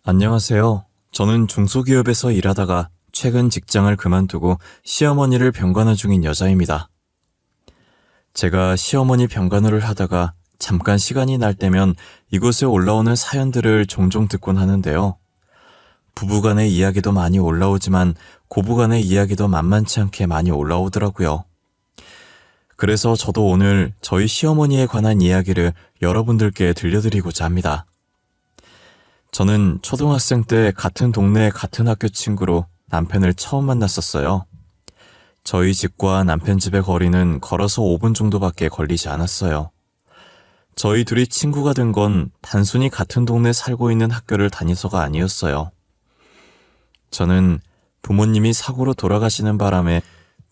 안녕하세요. 저는 중소기업에서 일하다가 최근 직장을 그만두고 시어머니를 병간호 중인 여자입니다. 제가 시어머니 병간호를 하다가 잠깐 시간이 날 때면 이곳에 올라오는 사연들을 종종 듣곤 하는데요. 부부간의 이야기도 많이 올라오지만 고부간의 이야기도 만만치 않게 많이 올라오더라고요. 그래서 저도 오늘 저희 시어머니에 관한 이야기를 여러분들께 들려드리고자 합니다. 저는 초등학생 때 같은 동네 같은 학교 친구로 남편을 처음 만났었어요. 저희 집과 남편 집의 거리는 걸어서 5분 정도밖에 걸리지 않았어요. 저희 둘이 친구가 된 건 단순히 같은 동네 살고 있는 학교를 다니서가 아니었어요. 저는 부모님이 사고로 돌아가시는 바람에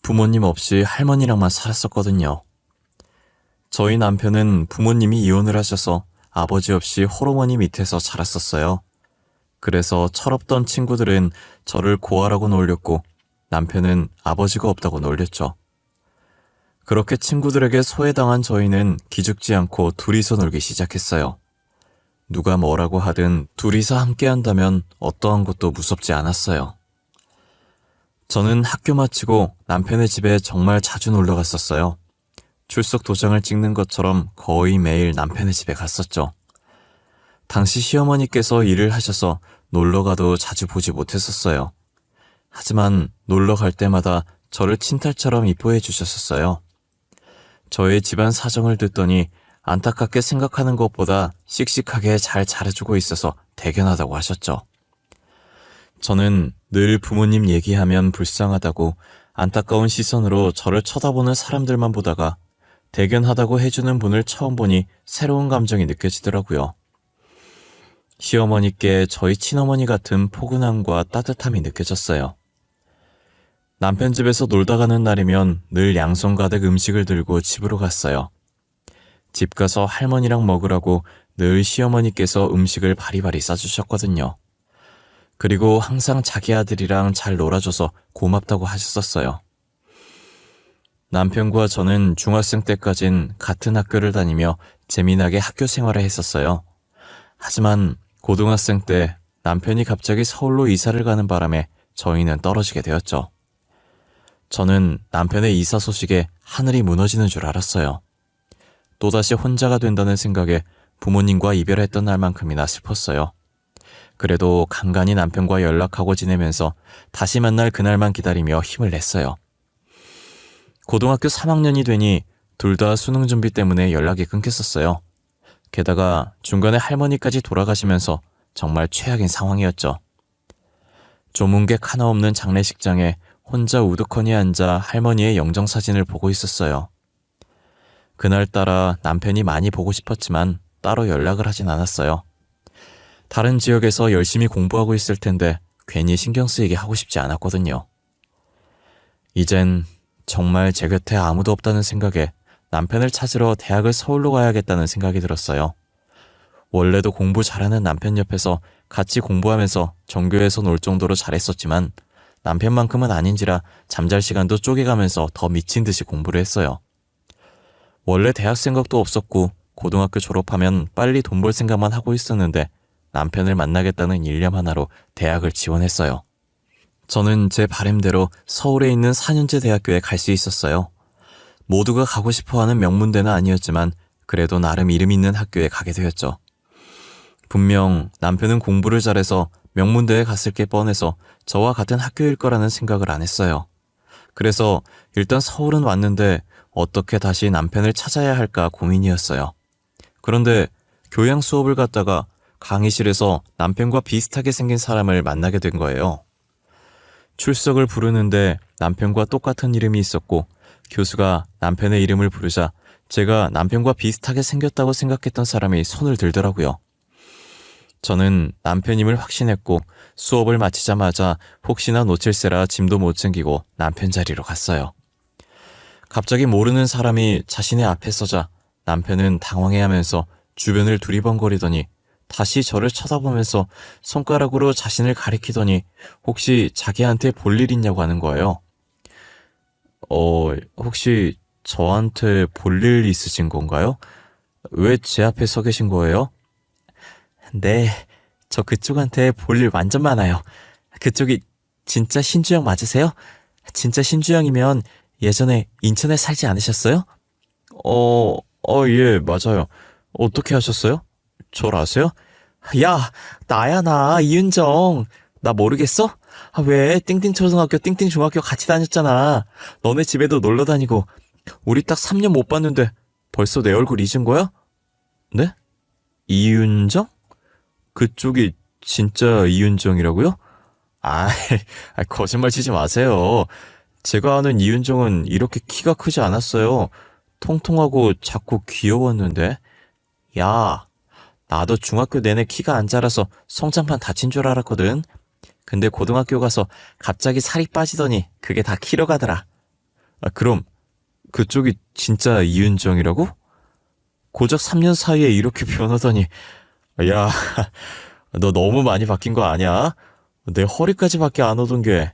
부모님 없이 할머니랑만 살았었거든요. 저희 남편은 부모님이 이혼을 하셔서 아버지 없이 홀어머니 밑에서 자랐었어요. 그래서 철없던 친구들은 저를 고아라고 놀렸고 남편은 아버지가 없다고 놀렸죠. 그렇게 친구들에게 소외당한 저희는 기죽지 않고 둘이서 놀기 시작했어요. 누가 뭐라고 하든 둘이서 함께 한다면 어떠한 것도 무섭지 않았어요. 저는 학교 마치고 남편의 집에 정말 자주 놀러 갔었어요. 출석 도장을 찍는 것처럼 거의 매일 남편의 집에 갔었죠. 당시 시어머니께서 일을 하셔서 놀러가도 자주 보지 못했었어요. 하지만 놀러 갈 때마다 저를 친딸처럼 이뻐해 주셨었어요. 저의 집안 사정을 듣더니 안타깝게 생각하는 것보다 씩씩하게 잘 잘해주고 있어서 대견하다고 하셨죠. 저는 늘 부모님 얘기하면 불쌍하다고 안타까운 시선으로 저를 쳐다보는 사람들만 보다가 대견하다고 해주는 분을 처음 보니 새로운 감정이 느껴지더라고요. 시어머니께 저희 친어머니 같은 포근함과 따뜻함이 느껴졌어요. 남편 집에서 놀다 가는 날이면 늘 양손 가득 음식을 들고 집으로 갔어요. 집 가서 할머니랑 먹으라고 늘 시어머니께서 음식을 바리바리 싸주셨거든요. 그리고 항상 자기 아들이랑 잘 놀아줘서 고맙다고 하셨었어요. 남편과 저는 중학생 때까진 같은 학교를 다니며 재미나게 학교 생활을 했었어요. 하지만 고등학생 때 남편이 갑자기 서울로 이사를 가는 바람에 저희는 떨어지게 되었죠. 저는 남편의 이사 소식에 하늘이 무너지는 줄 알았어요. 또다시 혼자가 된다는 생각에 부모님과 이별했던 날만큼이나 슬펐어요. 그래도 간간히 남편과 연락하고 지내면서 다시 만날 그날만 기다리며 힘을 냈어요. 고등학교 3학년이 되니 둘 다 수능 준비 때문에 연락이 끊겼었어요. 게다가 중간에 할머니까지 돌아가시면서 정말 최악인 상황이었죠. 조문객 하나 없는 장례식장에 혼자 우두커니 앉아 할머니의 영정사진을 보고 있었어요. 그날따라 남편이 많이 보고 싶었지만 따로 연락을 하진 않았어요. 다른 지역에서 열심히 공부하고 있을 텐데 괜히 신경 쓰이게 하고 싶지 않았거든요. 이젠 정말 제 곁에 아무도 없다는 생각에 남편을 찾으러 대학을 서울로 가야겠다는 생각이 들었어요. 원래도 공부 잘하는 남편 옆에서 같이 공부하면서 전교에서 놀 정도로 잘했었지만 남편만큼은 아닌지라 잠잘 시간도 쪼개가면서 더 미친 듯이 공부를 했어요. 원래 대학 생각도 없었고 고등학교 졸업하면 빨리 돈 벌 생각만 하고 있었는데 남편을 만나겠다는 일념 하나로 대학을 지원했어요. 저는 제 바람대로 서울에 있는 4년제 대학교에 갈 수 있었어요. 모두가 가고 싶어하는 명문대는 아니었지만 그래도 나름 이름 있는 학교에 가게 되었죠. 분명 남편은 공부를 잘해서 명문대에 갔을 게 뻔해서 저와 같은 학교일 거라는 생각을 안 했어요. 그래서 일단 서울은 왔는데 어떻게 다시 남편을 찾아야 할까 고민이었어요. 그런데 교양 수업을 갔다가 강의실에서 남편과 비슷하게 생긴 사람을 만나게 된 거예요. 출석을 부르는데 남편과 똑같은 이름이 있었고 교수가 남편의 이름을 부르자 제가 남편과 비슷하게 생겼다고 생각했던 사람이 손을 들더라고요. 저는 남편임을 확신했고 수업을 마치자마자 혹시나 놓칠세라 짐도 못 챙기고 남편 자리로 갔어요. 갑자기 모르는 사람이 자신의 앞에 서자 남편은 당황해하면서 주변을 두리번거리더니 다시 저를 쳐다보면서 손가락으로 자신을 가리키더니 혹시 자기한테 볼 일 있냐고 하는 거예요. 혹시 저한테 볼 일 있으신 건가요? 왜 제 앞에 서 계신 거예요? 네, 저 그쪽한테 볼 일 완전 많아요. 그쪽이 진짜 신주영 맞으세요? 진짜 신주영이면 예전에 인천에 살지 않으셨어요? 예, 맞아요. 어떻게 하셨어요? 절 아세요? 야, 나야, 나, 이은정. 나 모르겠어? 왜, 띵띵초등학교, 띵띵중학교 같이 다녔잖아. 너네 집에도 놀러 다니고, 우리 딱 3년 못 봤는데, 벌써 내 얼굴 잊은 거야? 네? 이윤정? 그쪽이 진짜 이윤정이라고요? 아, 거짓말 치지 마세요. 제가 아는 이윤정은 이렇게 키가 크지 않았어요. 통통하고 작고 귀여웠는데. 야, 나도 중학교 내내 키가 안 자라서 성장판 다친 줄 알았거든. 근데 고등학교 가서 갑자기 살이 빠지더니 그게 다 키로 가더라. 그럼 그쪽이 진짜 이윤정이라고? 고작 3년 사이에 이렇게 변하다니. 야, 너 너무 많이 바뀐 거 아니야? 내 허리까지밖에 안 오던 게.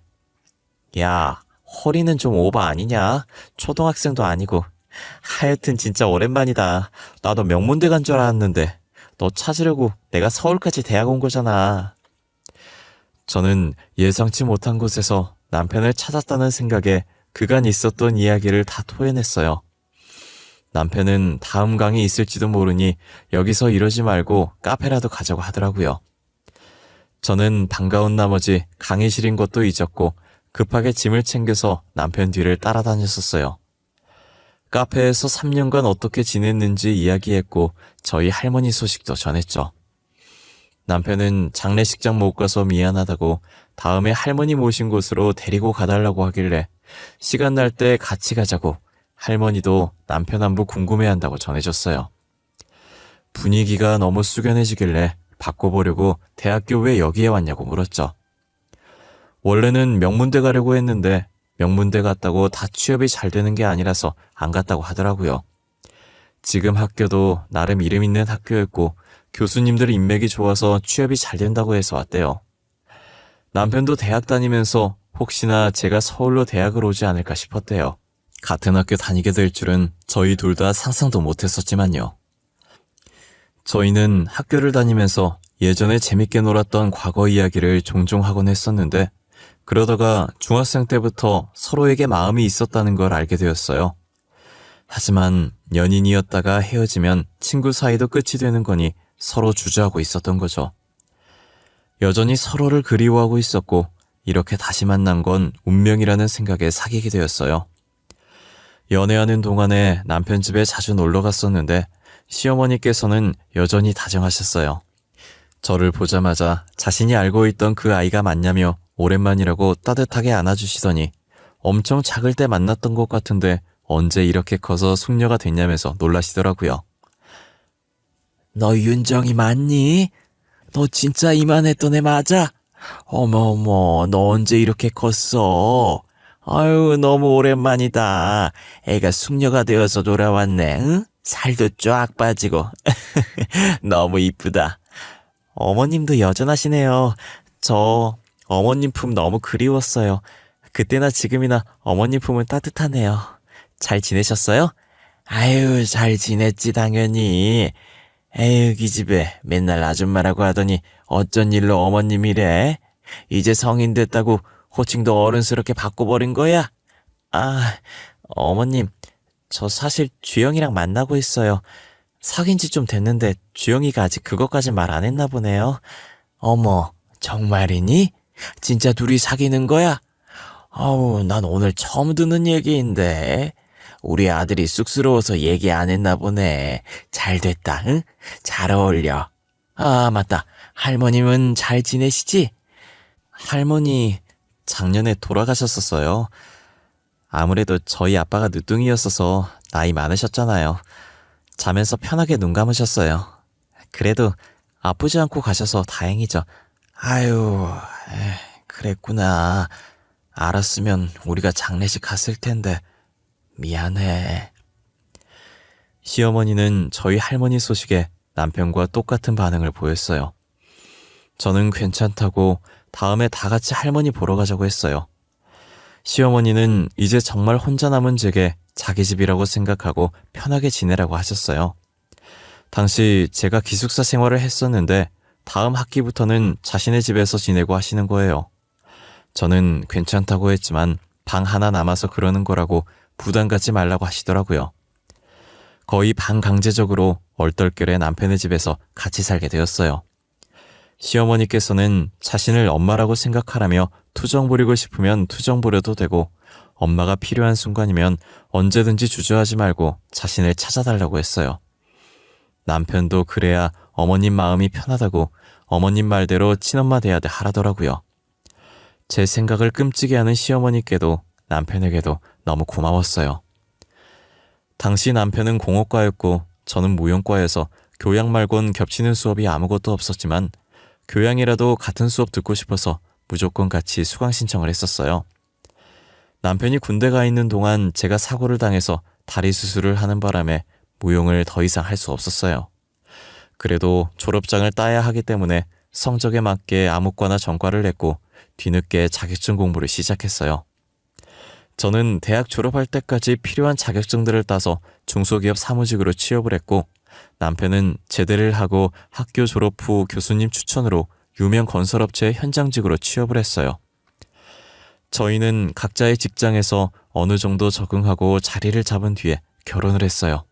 야, 허리는 좀 오바 아니냐? 초등학생도 아니고. 하여튼 진짜 오랜만이다. 나도 명문대 간 줄 알았는데 너 찾으려고 내가 서울까지 대학 온 거잖아. 저는 예상치 못한 곳에서 남편을 찾았다는 생각에 그간 있었던 이야기를 다 토해냈어요. 남편은 다음 강이 있을지도 모르니 여기서 이러지 말고 카페라도 가자고 하더라고요. 저는 반가운 나머지 강의실인 것도 잊었고 급하게 짐을 챙겨서 남편 뒤를 따라다녔었어요. 카페에서 3년간 어떻게 지냈는지 이야기했고 저희 할머니 소식도 전했죠. 남편은 장례식장 못 가서 미안하다고 다음에 할머니 모신 곳으로 데리고 가달라고 하길래 시간 날 때 같이 가자고 할머니도 남편 안부 궁금해한다고 전해줬어요. 분위기가 너무 숙연해지길래 바꿔보려고 대학교 왜 여기에 왔냐고 물었죠. 원래는 명문대 가려고 했는데 명문대 갔다고 다 취업이 잘 되는 게 아니라서 안 갔다고 하더라고요. 지금 학교도 나름 이름 있는 학교였고 교수님들 인맥이 좋아서 취업이 잘 된다고 해서 왔대요. 남편도 대학 다니면서 혹시나 제가 서울로 대학을 오지 않을까 싶었대요. 같은 학교 다니게 될 줄은 저희 둘 다 상상도 못했었지만요. 저희는 학교를 다니면서 예전에 재밌게 놀았던 과거 이야기를 종종 하곤 했었는데 그러다가 중학생 때부터 서로에게 마음이 있었다는 걸 알게 되었어요. 하지만 연인이었다가 헤어지면 친구 사이도 끝이 되는 거니 서로 주저하고 있었던 거죠. 여전히 서로를 그리워하고 있었고 이렇게 다시 만난 건 운명이라는 생각에 사귀게 되었어요. 연애하는 동안에 남편 집에 자주 놀러 갔었는데 시어머니께서는 여전히 다정하셨어요. 저를 보자마자 자신이 알고 있던 그 아이가 맞냐며 오랜만이라고 따뜻하게 안아주시더니 엄청 작을 때 만났던 것 같은데 언제 이렇게 커서 숙녀가 됐냐면서 놀라시더라고요. 너 윤정이 맞니? 너 진짜 이만했던 애 맞아? 어머어머, 너 언제 이렇게 컸어? 아유, 너무 오랜만이다. 애가 숙녀가 되어서 돌아왔네, 응? 살도 쫙 빠지고. 너무 이쁘다. 어머님도 여전하시네요. 저 어머님 품 너무 그리웠어요. 그때나 지금이나 어머님 품은 따뜻하네요. 잘 지내셨어요? 아유, 잘 지냈지 당연히. 에휴, 이 집에 맨날 아줌마라고 하더니 어쩐 일로 어머님이래? 이제 성인 됐다고 호칭도 어른스럽게 바꿔버린 거야? 아, 어머님, 저 사실 주영이랑 만나고 있어요. 사귄 지 좀 됐는데 주영이가 아직 그것까지 말 안 했나 보네요. 어머, 정말이니? 진짜 둘이 사귀는 거야? 아우, 난 오늘 처음 듣는 얘기인데. 우리 아들이 쑥스러워서 얘기 안 했나 보네. 잘 됐다, 응? 잘 어울려. 아, 맞다. 할머님은 잘 지내시지? 할머니, 작년에 돌아가셨었어요. 아무래도 저희 아빠가 늦둥이였어서 나이 많으셨잖아요. 자면서 편하게 눈 감으셨어요. 그래도 아프지 않고 가셔서 다행이죠. 아유, 그랬구나. 알았으면 우리가 장례식 갔을 텐데. 미안해. 시어머니는 저희 할머니 소식에 남편과 똑같은 반응을 보였어요. 저는 괜찮다고 다음에 다 같이 할머니 보러 가자고 했어요. 시어머니는 이제 정말 혼자 남은 제게 자기 집이라고 생각하고 편하게 지내라고 하셨어요. 당시 제가 기숙사 생활을 했었는데 다음 학기부터는 자신의 집에서 지내고 하시는 거예요. 저는 괜찮다고 했지만 방 하나 남아서 그러는 거라고 부담 갖지 말라고 하시더라고요. 거의 반강제적으로 얼떨결에 남편의 집에서 같이 살게 되었어요. 시어머니께서는 자신을 엄마라고 생각하라며 투정 부리고 싶으면 투정 부려도 되고 엄마가 필요한 순간이면 언제든지 주저하지 말고 자신을 찾아달라고 했어요. 남편도 그래야 어머님 마음이 편하다고 어머님 말대로 친엄마 대야 돼 하라더라고요. 제 생각을 끔찍이 하는 시어머니께도 남편에게도 너무 고마웠어요. 당시 남편은 공업과였고 저는 무용과여서 교양 말곤 겹치는 수업이 아무것도 없었지만 교양이라도 같은 수업 듣고 싶어서 무조건 같이 수강 신청을 했었어요. 남편이 군대 가 있는 동안 제가 사고를 당해서 다리 수술을 하는 바람에 무용을 더 이상 할 수 없었어요. 그래도 졸업장을 따야 하기 때문에 성적에 맞게 암흑과나 전과를 냈고 뒤늦게 자격증 공부를 시작했어요. 저는 대학 졸업할 때까지 필요한 자격증들을 따서 중소기업 사무직으로 취업을 했고 남편은 제대를 하고 학교 졸업 후 교수님 추천으로 유명 건설업체의 현장직으로 취업을 했어요. 저희는 각자의 직장에서 어느 정도 적응하고 자리를 잡은 뒤에 결혼을 했어요.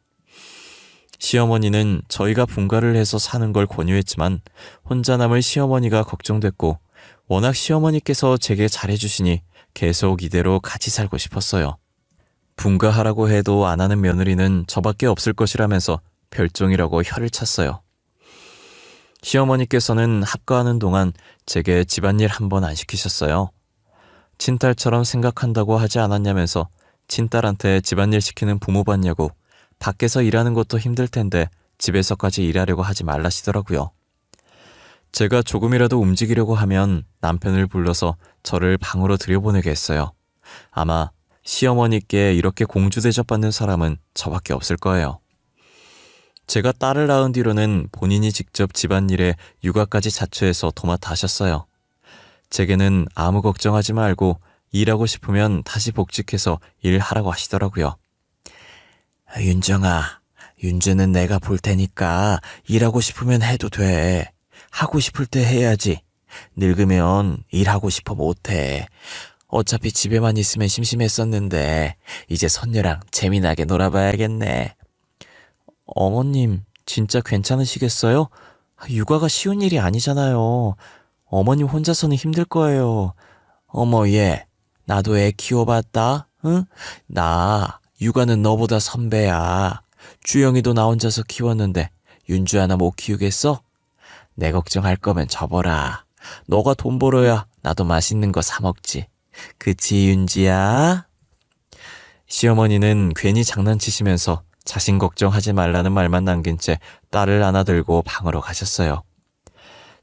시어머니는 저희가 분가를 해서 사는 걸 권유했지만 혼자 남을 시어머니가 걱정됐고 워낙 시어머니께서 제게 잘해주시니 계속 이대로 같이 살고 싶었어요. 분가하라고 해도 안 하는 며느리는 저밖에 없을 것이라면서 별종이라고 혀를 찼어요. 시어머니께서는 합가하는 동안 제게 집안일 한 번 안 시키셨어요. 친딸처럼 생각한다고 하지 않았냐면서 친딸한테 집안일 시키는 부모 봤냐고 밖에서 일하는 것도 힘들 텐데 집에서까지 일하려고 하지 말라시더라고요. 제가 조금이라도 움직이려고 하면 남편을 불러서 저를 방으로 들여보내게 했어요. 아마 시어머니께 이렇게 공주 대접받는 사람은 저밖에 없을 거예요. 제가 딸을 낳은 뒤로는 본인이 직접 집안일에 육아까지 자처해서 도맡아 하셨어요. 제게는 아무 걱정하지 말고 일하고 싶으면 다시 복직해서 일하라고 하시더라고요. 윤정아, 윤주는 내가 볼 테니까 일하고 싶으면 해도 돼. 하고 싶을 때 해야지. 늙으면 일하고 싶어 못해. 어차피 집에만 있으면 심심했었는데 이제 손녀랑 재미나게 놀아봐야겠네. 어머님, 진짜 괜찮으시겠어요? 육아가 쉬운 일이 아니잖아요. 어머님 혼자서는 힘들 거예요. 어머 얘, 나도 애 키워봤다? 응? 나 육아는 너보다 선배야. 주영이도 나 혼자서 키웠는데 윤주 하나 못 키우겠어? 내 걱정할 거면 접어라. 너가 돈 벌어야 나도 맛있는 거 사 먹지. 그치 윤지야? 시어머니는 괜히 장난치시면서 자신 걱정하지 말라는 말만 남긴 채 딸을 안아들고 방으로 가셨어요.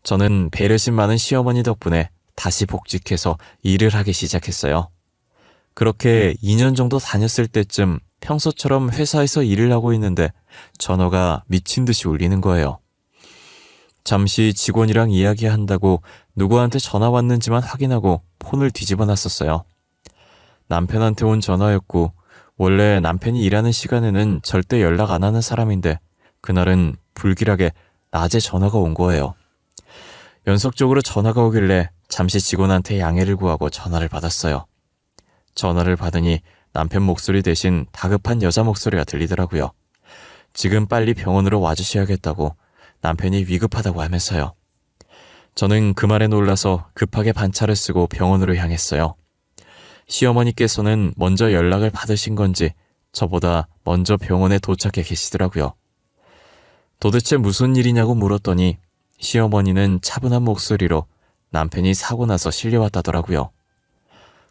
저는 배려심 많은 시어머니 덕분에 다시 복직해서 일을 하기 시작했어요. 그렇게 2년 정도 다녔을 때쯤 평소처럼 회사에서 일을 하고 있는데 전화가 미친 듯이 울리는 거예요. 잠시 직원이랑 이야기한다고 누구한테 전화 왔는지만 확인하고 폰을 뒤집어 놨었어요. 남편한테 온 전화였고 원래 남편이 일하는 시간에는 절대 연락 안 하는 사람인데 그날은 불길하게 낮에 전화가 온 거예요. 연속적으로 전화가 오길래 잠시 직원한테 양해를 구하고 전화를 받았어요. 전화를 받으니 남편 목소리 대신 다급한 여자 목소리가 들리더라고요. 지금 빨리 병원으로 와주셔야겠다고 남편이 위급하다고 하면서요. 저는 그 말에 놀라서 급하게 반차를 쓰고 병원으로 향했어요. 시어머니께서는 먼저 연락을 받으신 건지 저보다 먼저 병원에 도착해 계시더라고요. 도대체 무슨 일이냐고 물었더니 시어머니는 차분한 목소리로 남편이 사고 나서 실려왔다더라고요.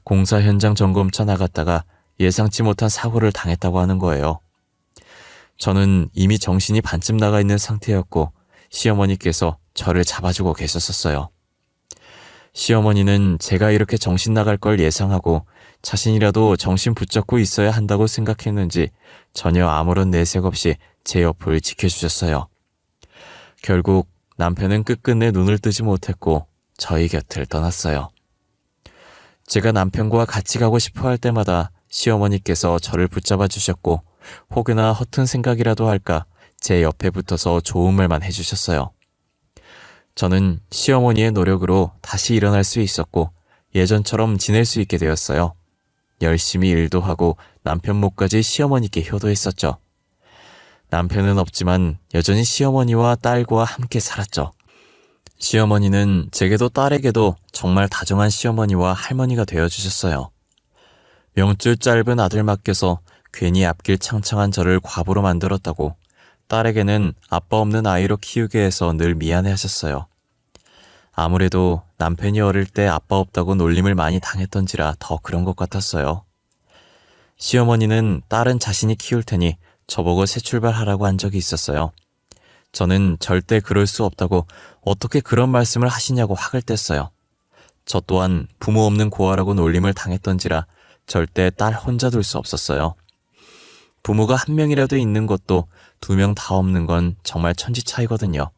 공사 현장 점검차 나갔다가 예상치 못한 사고를 당했다고 하는 거예요. 저는 이미 정신이 반쯤 나가 있는 상태였고 시어머니께서 저를 잡아주고 계셨었어요. 시어머니는 제가 이렇게 정신 나갈 걸 예상하고 자신이라도 정신 붙잡고 있어야 한다고 생각했는지 전혀 아무런 내색 없이 제 옆을 지켜주셨어요. 결국 남편은 끝끝내 눈을 뜨지 못했고 저희 곁을 떠났어요. 제가 남편과 같이 가고 싶어 할 때마다 시어머니께서 저를 붙잡아 주셨고 혹여나 허튼 생각이라도 할까 제 옆에 붙어서 좋은 말만 해주셨어요. 저는 시어머니의 노력으로 다시 일어날 수 있었고 예전처럼 지낼 수 있게 되었어요. 열심히 일도 하고 남편 몫까지 시어머니께 효도했었죠. 남편은 없지만 여전히 시어머니와 딸과 함께 살았죠. 시어머니는 제게도 딸에게도 정말 다정한 시어머니와 할머니가 되어주셨어요. 명줄 짧은 아들 맡겨서 괜히 앞길 창창한 저를 과부로 만들었다고 딸에게는 아빠 없는 아이로 키우게 해서 늘 미안해하셨어요. 아무래도 남편이 어릴 때 아빠 없다고 놀림을 많이 당했던지라 더 그런 것 같았어요. 시어머니는 딸은 자신이 키울 테니 저보고 새 출발하라고 한 적이 있었어요. 저는 절대 그럴 수 없다고 어떻게 그런 말씀을 하시냐고 학을 뗐어요. 저 또한 부모 없는 고아라고 놀림을 당했던지라 절대 딸 혼자 둘 수 없었어요. 부모가 한 명이라도 있는 것도 2명 다 없는 건 정말 천지 차이거든요.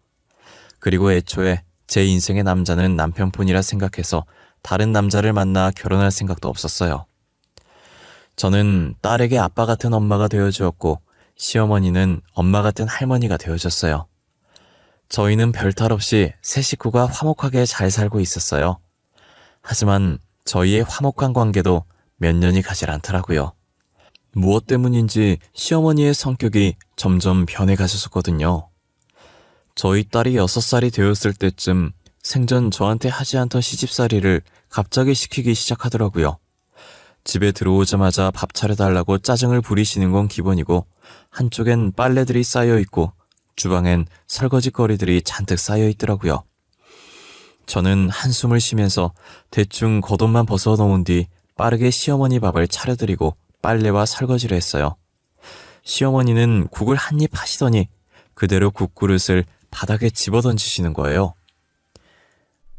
그리고 애초에 제 인생의 남자는 남편뿐이라 생각해서 다른 남자를 만나 결혼할 생각도 없었어요. 저는 딸에게 아빠 같은 엄마가 되어주었고 시어머니는 엄마 같은 할머니가 되어줬어요. 저희는 별탈 없이 세 식구가 화목하게 잘 살고 있었어요. 하지만 저희의 화목한 관계도 몇 년이 가질 않더라고요. 무엇 때문인지 시어머니의 성격이 점점 변해가셨었거든요. 저희 딸이 6살이 되었을 때쯤 생전 저한테 하지 않던 시집살이를 갑자기 시키기 시작하더라고요. 집에 들어오자마자 밥 차려달라고 짜증을 부리시는 건 기본이고 한쪽엔 빨래들이 쌓여있고 주방엔 설거지거리들이 잔뜩 쌓여있더라고요. 저는 한숨을 쉬면서 대충 겉옷만 벗어놓은 뒤 빠르게 시어머니 밥을 차려드리고 빨래와 설거지를 했어요. 시어머니는 국을 한 입 하시더니 그대로 국그릇을 바닥에 집어던지시는 거예요.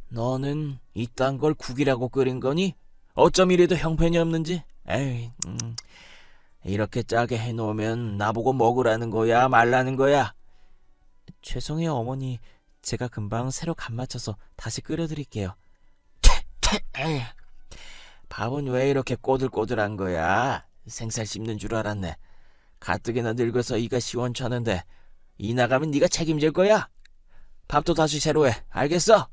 너는 이딴 걸 국이라고 끓인 거니? 어쩜 이래도 형편이 없는지? 에이, 이렇게 짜게 해놓으면 나보고 먹으라는 거야, 말라는 거야? 죄송해요, 어머니. 제가 금방 새로 간 맞춰서 다시 끓여드릴게요. 에이, 밥은 왜 이렇게 꼬들꼬들한 거야? 생살 씹는 줄 알았네. 가뜩이나 늙어서 이가 시원찮은데 이 나가면 네가 책임질 거야? 밥도 다시 새로 해, 알겠어?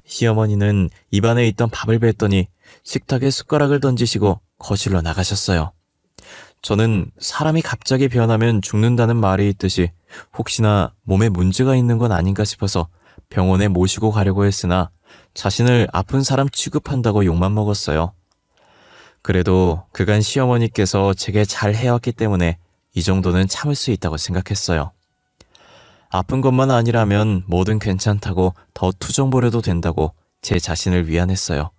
시어머니는 입안에 있던 밥을 뱉더니 식탁에 숟가락을 던지시고 거실로 나가셨어요. 저는 사람이 갑자기 변하면 죽는다는 말이 있듯이 혹시나 몸에 문제가 있는 건 아닌가 싶어서 병원에 모시고 가려고 했으나 자신을 아픈 사람 취급한다고 욕만 먹었어요. 그래도 그간 시어머니께서 제게 잘 해왔기 때문에 이 정도는 참을 수 있다고 생각했어요. 아픈 것만 아니라면 뭐든 괜찮다고 더 투정 부려도 된다고 제 자신을 위안했어요.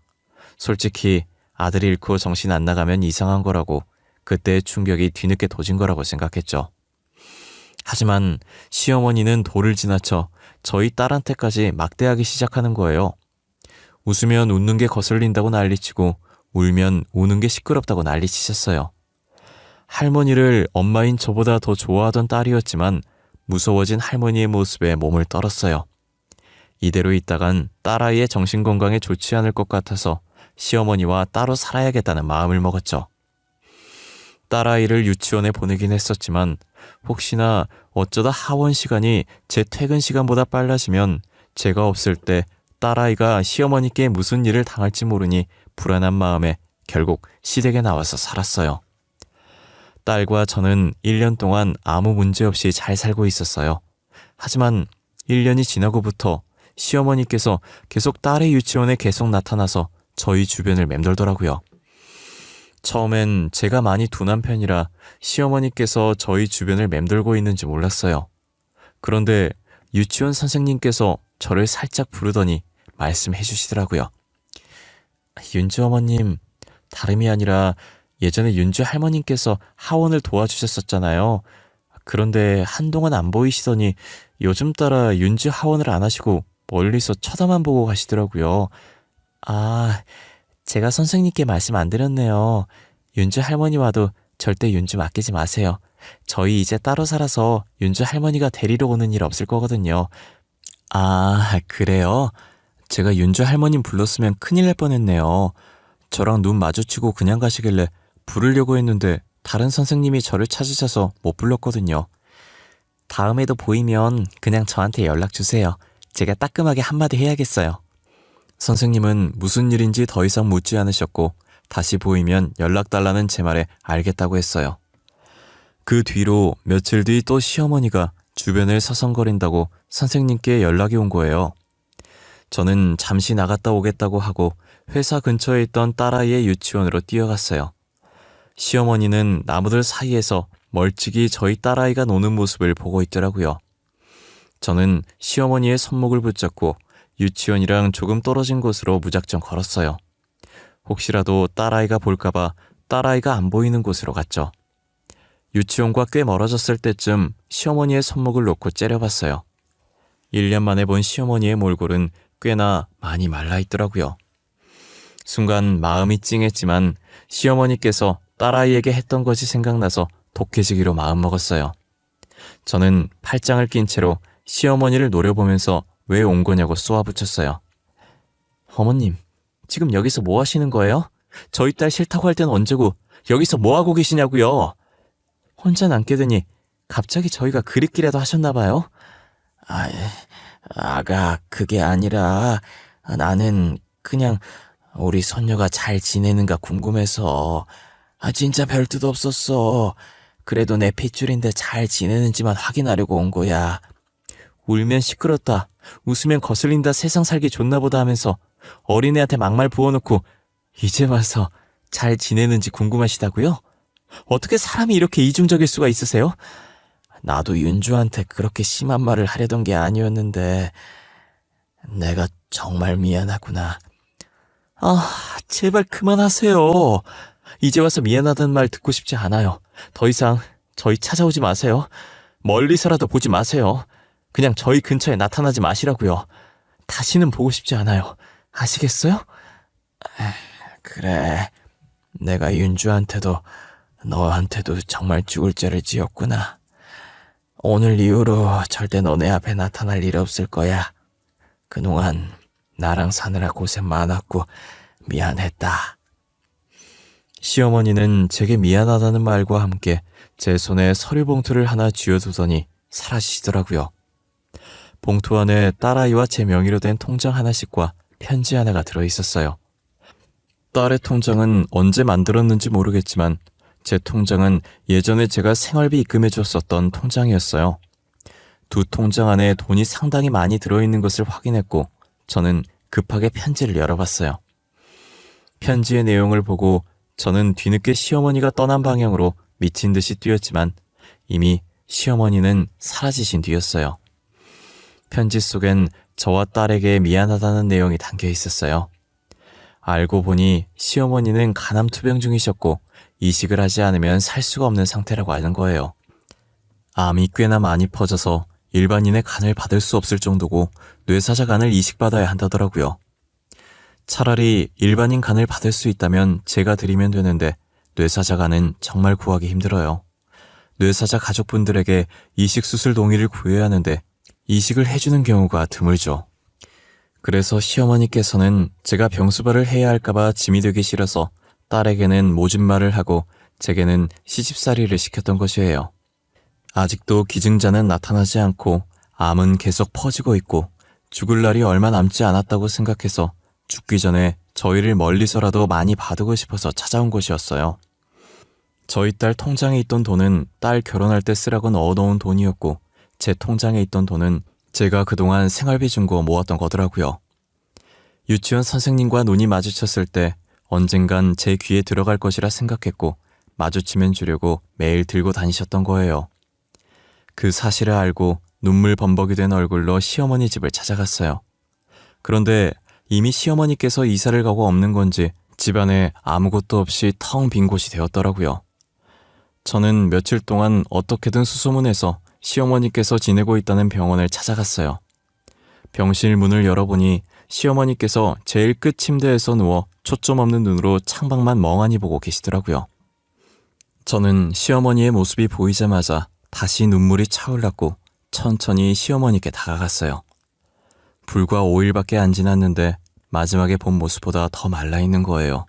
솔직히 아들 잃고 정신 안 나가면 이상한 거라고 그때의 충격이 뒤늦게 도진 거라고 생각했죠. 하지만 시어머니는 도를 지나쳐 저희 딸한테까지 막대하기 시작하는 거예요. 웃으면 웃는 게 거슬린다고 난리치고 울면 우는 게 시끄럽다고 난리치셨어요. 할머니를 엄마인 저보다 더 좋아하던 딸이었지만 무서워진 할머니의 모습에 몸을 떨었어요. 이대로 있다간 딸아이의 정신건강에 좋지 않을 것 같아서 시어머니와 따로 살아야겠다는 마음을 먹었죠. 딸아이를 유치원에 보내긴 했었지만 혹시나 어쩌다 하원 시간이 제 퇴근 시간보다 빨라지면 제가 없을 때 딸아이가 시어머니께 무슨 일을 당할지 모르니 불안한 마음에 결국 시댁에 나와서 살았어요. 딸과 저는 1년 동안 아무 문제 없이 잘 살고 있었어요. 하지만 1년이 지나고부터 시어머니께서 계속 딸의 유치원에 계속 나타나서 저희 주변을 맴돌더라고요. 처음엔 제가 많이 둔한 편이라 시어머니께서 저희 주변을 맴돌고 있는지 몰랐어요. 그런데 유치원 선생님께서 저를 살짝 부르더니 말씀해 주시더라고요. 윤주 어머님, 다름이 아니라 예전에 윤주 할머님께서 하원을 도와주셨었잖아요. 그런데 한동안 안 보이시더니 요즘 따라 윤주 하원을 안 하시고 멀리서 쳐다만 보고 가시더라고요. 아, 제가 선생님께 말씀 안 드렸네요. 윤주 할머니 와도 절대 윤주 맡기지 마세요. 저희 이제 따로 살아서 윤주 할머니가 데리러 오는 일 없을 거거든요. 아, 그래요? 제가 윤주 할머님 불렀으면 큰일 날 뻔했네요. 저랑 눈 마주치고 그냥 가시길래 부르려고 했는데 다른 선생님이 저를 찾으셔서 못 불렀거든요. 다음에도 보이면 그냥 저한테 연락 주세요. 제가 따끔하게 한마디 해야겠어요. 선생님은 무슨 일인지 더 이상 묻지 않으셨고 다시 보이면 연락달라는 제 말에 알겠다고 했어요. 그 뒤로 며칠 뒤 또 시어머니가 주변을 서성거린다고 선생님께 연락이 온 거예요. 저는 잠시 나갔다 오겠다고 하고 회사 근처에 있던 딸아이의 유치원으로 뛰어갔어요. 시어머니는 나무들 사이에서 멀찍이 저희 딸아이가 노는 모습을 보고 있더라고요. 저는 시어머니의 손목을 붙잡고 유치원이랑 조금 떨어진 곳으로 무작정 걸었어요. 혹시라도 딸아이가 볼까봐 딸아이가 안 보이는 곳으로 갔죠. 유치원과 꽤 멀어졌을 때쯤 시어머니의 손목을 놓고 째려봤어요. 1년 만에 본 시어머니의 몰골은 꽤나 많이 말라있더라고요. 순간 마음이 찡했지만 시어머니께서 딸아이에게 했던 것이 생각나서 독해지기로 마음먹었어요. 저는 팔짱을 낀 채로 시어머니를 노려보면서 왜 온 거냐고 쏘아붙였어요. 어머님, 지금 여기서 뭐 하시는 거예요? 저희 딸 싫다고 할 땐 언제고 여기서 뭐 하고 계시냐고요? 혼자 남게 되니 갑자기 저희가 그립기라도 하셨나 봐요? 아가, 그게 아니라 나는 그냥 우리 손녀가 잘 지내는가 궁금해서. 진짜 별 뜻 없었어. 그래도 내 핏줄인데 잘 지내는지만 확인하려고 온 거야. 울면 시끄럽다, 웃으면 거슬린다, 세상 살기 좋나 보다 하면서 어린애한테 막말 부어놓고 이제 와서 잘 지내는지 궁금하시다고요? 어떻게 사람이 이렇게 이중적일 수가 있으세요? 나도 윤주한테 그렇게 심한 말을 하려던 게 아니었는데 내가 정말 미안하구나. 제발 그만하세요. 이제 와서 미안하다는 말 듣고 싶지 않아요. 더 이상 저희 찾아오지 마세요. 멀리서라도 보지 마세요. 그냥 저희 근처에 나타나지 마시라고요. 다시는 보고 싶지 않아요. 아시겠어요? 그래, 내가 윤주한테도 너한테도 정말 죽을 죄를 지었구나. 오늘 이후로 절대 너네 앞에 나타날 일 없을 거야. 그동안 나랑 사느라 고생 많았고 미안했다. 시어머니는 제게 미안하다는 말과 함께 제 손에 서류 봉투를 하나 쥐어두더니 사라지시더라고요. 봉투 안에 딸아이와 제 명의로 된 통장 하나씩과 편지 하나가 들어있었어요. 딸의 통장은 언제 만들었는지 모르겠지만 제 통장은 예전에 제가 생활비 입금해 줬었던 통장이었어요. 두 통장 안에 돈이 상당히 많이 들어있는 것을 확인했고 저는 급하게 편지를 열어봤어요. 편지의 내용을 보고 저는 뒤늦게 시어머니가 떠난 방향으로 미친 듯이 뛰었지만 이미 시어머니는 사라지신 뒤였어요. 편지 속엔 저와 딸에게 미안하다는 내용이 담겨 있었어요. 알고 보니 시어머니는 간암투병 중이셨고 이식을 하지 않으면 살 수가 없는 상태라고 아는 거예요. 암이 꽤나 많이 퍼져서 일반인의 간을 받을 수 없을 정도고 뇌사자 간을 이식받아야 한다더라고요. 차라리 일반인 간을 받을 수 있다면 제가 드리면 되는데 뇌사자 간은 정말 구하기 힘들어요. 뇌사자 가족분들에게 이식 수술 동의를 구해야 하는데 이식을 해주는 경우가 드물죠. 그래서 시어머니께서는 제가 병수발을 해야 할까봐 짐이 되기 싫어서 딸에게는 모진말을 하고 제게는 시집살이를 시켰던 것이에요. 아직도 기증자는 나타나지 않고 암은 계속 퍼지고 있고 죽을 날이 얼마 남지 않았다고 생각해서 죽기 전에 저희를 멀리서라도 많이 봐두고 싶어서 찾아온 곳이었어요. 저희 딸 통장에 있던 돈은 딸 결혼할 때 쓰라고 넣어놓은 돈이었고 제 통장에 있던 돈은 제가 그동안 생활비 준 거 모았던 거더라고요. 유치원 선생님과 눈이 마주쳤을 때 언젠간 제 귀에 들어갈 것이라 생각했고 마주치면 주려고 매일 들고 다니셨던 거예요. 그 사실을 알고 눈물 범벅이 된 얼굴로 시어머니 집을 찾아갔어요. 그런데 이미 시어머니께서 이사를 가고 없는 건지 집안에 아무것도 없이 텅 빈 곳이 되었더라고요. 저는 며칠 동안 어떻게든 수소문해서 시어머니께서 지내고 있다는 병원을 찾아갔어요. 병실 문을 열어보니 시어머니께서 제일 끝 침대에서 누워 초점 없는 눈으로 창밖만 멍하니 보고 계시더라고요. 저는 시어머니의 모습이 보이자마자 다시 눈물이 차올랐고 천천히 시어머니께 다가갔어요. 불과 5일밖에 안 지났는데 마지막에 본 모습보다 더 말라있는 거예요.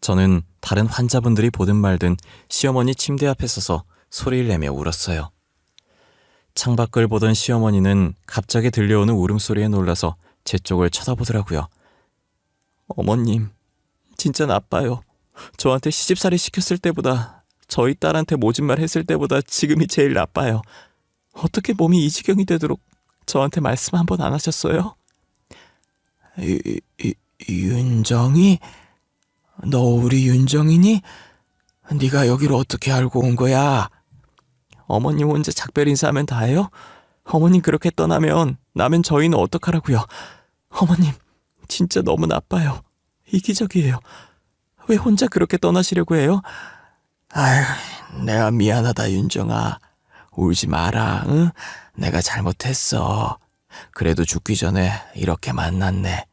저는 다른 환자분들이 보든 말든 시어머니 침대 앞에 서서 소리를 내며 울었어요. 창밖을 보던 시어머니는 갑자기 들려오는 울음소리에 놀라서 제 쪽을 쳐다보더라고요. 어머님, 진짜 나빠요. 저한테 시집살이 시켰을 때보다, 저희 딸한테 모진 말 했을 때보다 지금이 제일 나빠요. 어떻게 몸이 이 지경이 되도록 저한테 말씀 한 번 안 하셨어요? 윤정이? 너 우리 윤정이니? 네가 여기로 어떻게 알고 온 거야? 어머님 혼자 작별 인사하면 다해요? 어머님 그렇게 떠나면 나면 저희는 어떡하라고요? 어머님 진짜 너무 나빠요. 이기적이에요. 왜 혼자 그렇게 떠나시려고 해요? 아휴, 내가 미안하다 윤정아. 울지 마라. 응? 내가 잘못했어. 그래도 죽기 전에 이렇게 만났네.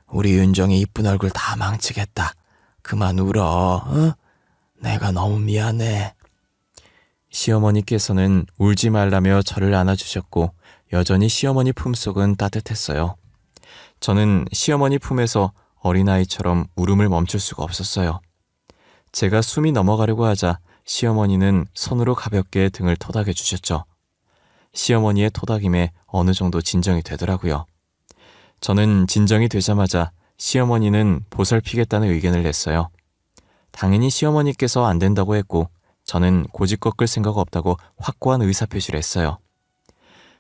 우리 윤정이 이쁜 얼굴 다 망치겠다. 그만 울어. 응? 내가 너무 미안해. 시어머니께서는 울지 말라며 저를 안아주셨고 여전히 시어머니 품속은 따뜻했어요. 저는 시어머니 품에서 어린아이처럼 울음을 멈출 수가 없었어요. 제가 숨이 넘어가려고 하자 시어머니는 손으로 가볍게 등을 토닥여 주셨죠. 시어머니의 토닥임에 어느 정도 진정이 되더라고요. 저는 진정이 되자마자 시어머니는 보살피겠다는 의견을 냈어요. 당연히 시어머니께서 안 된다고 했고 저는 고집 꺾을 생각 없다고 확고한 의사표시를 했어요.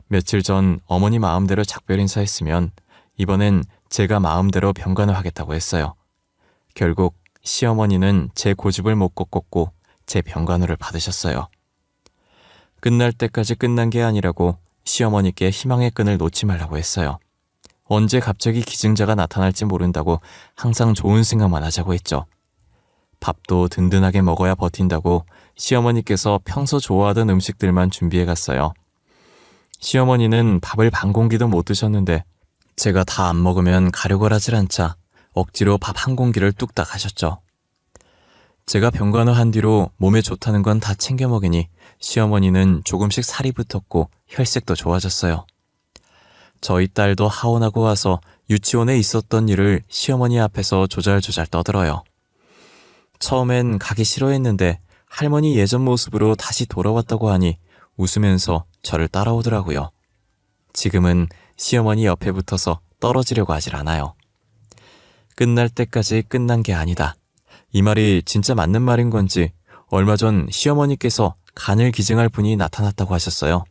며칠 전 어머니 마음대로 작별 인사했으면 이번엔 제가 마음대로 병간을 하겠다고 했어요. 결국 시어머니는 제 고집을 못 꺾었고 제 병간호를 받으셨어요. 끝날 때까지 끝난 게 아니라고 시어머니께 희망의 끈을 놓지 말라고 했어요. 언제 갑자기 기증자가 나타날지 모른다고 항상 좋은 생각만 하자고 했죠. 밥도 든든하게 먹어야 버틴다고 시어머니께서 평소 좋아하던 음식들만 준비해 갔어요. 시어머니는 밥을 반 공기도 못 드셨는데 제가 다 안 먹으면 가려고 하질 않자 억지로 밥 한 공기를 뚝딱 하셨죠. 제가 병간호 한 뒤로 몸에 좋다는 건 다 챙겨 먹이니 시어머니는 조금씩 살이 붙었고 혈색도 좋아졌어요. 저희 딸도 하원하고 와서 유치원에 있었던 일을 시어머니 앞에서 조잘조잘 떠들어요. 처음엔 가기 싫어했는데 할머니 예전 모습으로 다시 돌아왔다고 하니 웃으면서 저를 따라오더라고요. 지금은 시어머니 옆에 붙어서 떨어지려고 하질 않아요. 끝날 때까지 끝난 게 아니다. 이 말이 진짜 맞는 말인 건지 얼마 전 시어머니께서 간을 기증할 분이 나타났다고 하셨어요.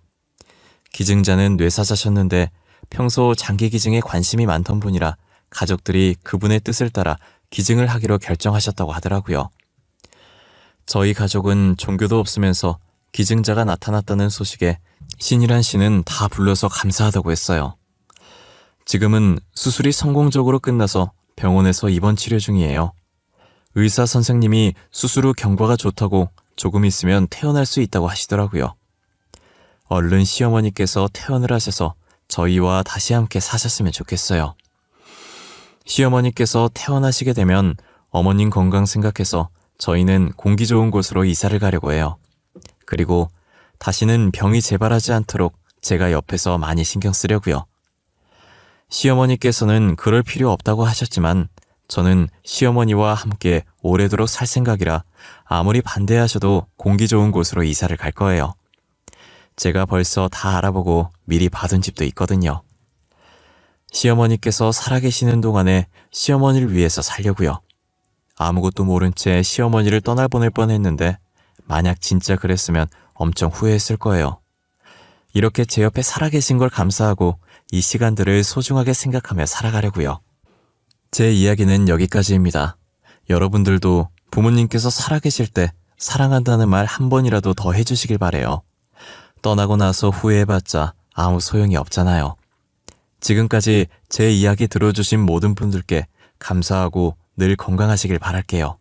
기증자는 뇌사자셨는데 평소 장기 기증에 관심이 많던 분이라 가족들이 그분의 뜻을 따라 기증을 하기로 결정하셨다고 하더라고요. 저희 가족은 종교도 없으면서 기증자가 나타났다는 소식에 신이란 씨는 다 불러서 감사하다고 했어요. 지금은 수술이 성공적으로 끝나서 병원에서 입원 치료 중이에요. 의사 선생님이 수술 후 경과가 좋다고 조금 있으면 퇴원할 수 있다고 하시더라고요. 얼른 시어머니께서 퇴원을 하셔서 저희와 다시 함께 사셨으면 좋겠어요. 시어머니께서 퇴원하시게 되면 어머님 건강 생각해서 저희는 공기 좋은 곳으로 이사를 가려고 해요. 그리고 다시는 병이 재발하지 않도록 제가 옆에서 많이 신경 쓰려고요. 시어머니께서는 그럴 필요 없다고 하셨지만 저는 시어머니와 함께 오래도록 살 생각이라 아무리 반대하셔도 공기 좋은 곳으로 이사를 갈 거예요. 제가 벌써 다 알아보고 미리 받은 집도 있거든요. 시어머니께서 살아계시는 동안에 시어머니를 위해서 살려고요. 아무것도 모른 채 시어머니를 떠나보낼 뻔했는데 만약 진짜 그랬으면 엄청 후회했을 거예요. 이렇게 제 옆에 살아계신 걸 감사하고 이 시간들을 소중하게 생각하며 살아가려고요. 제 이야기는 여기까지입니다. 여러분들도 부모님께서 살아계실 때 사랑한다는 말 한 번이라도 더 해주시길 바래요. 떠나고 나서 후회해봤자 아무 소용이 없잖아요. 지금까지 제 이야기 들어주신 모든 분들께 감사하고 늘 건강하시길 바랄게요.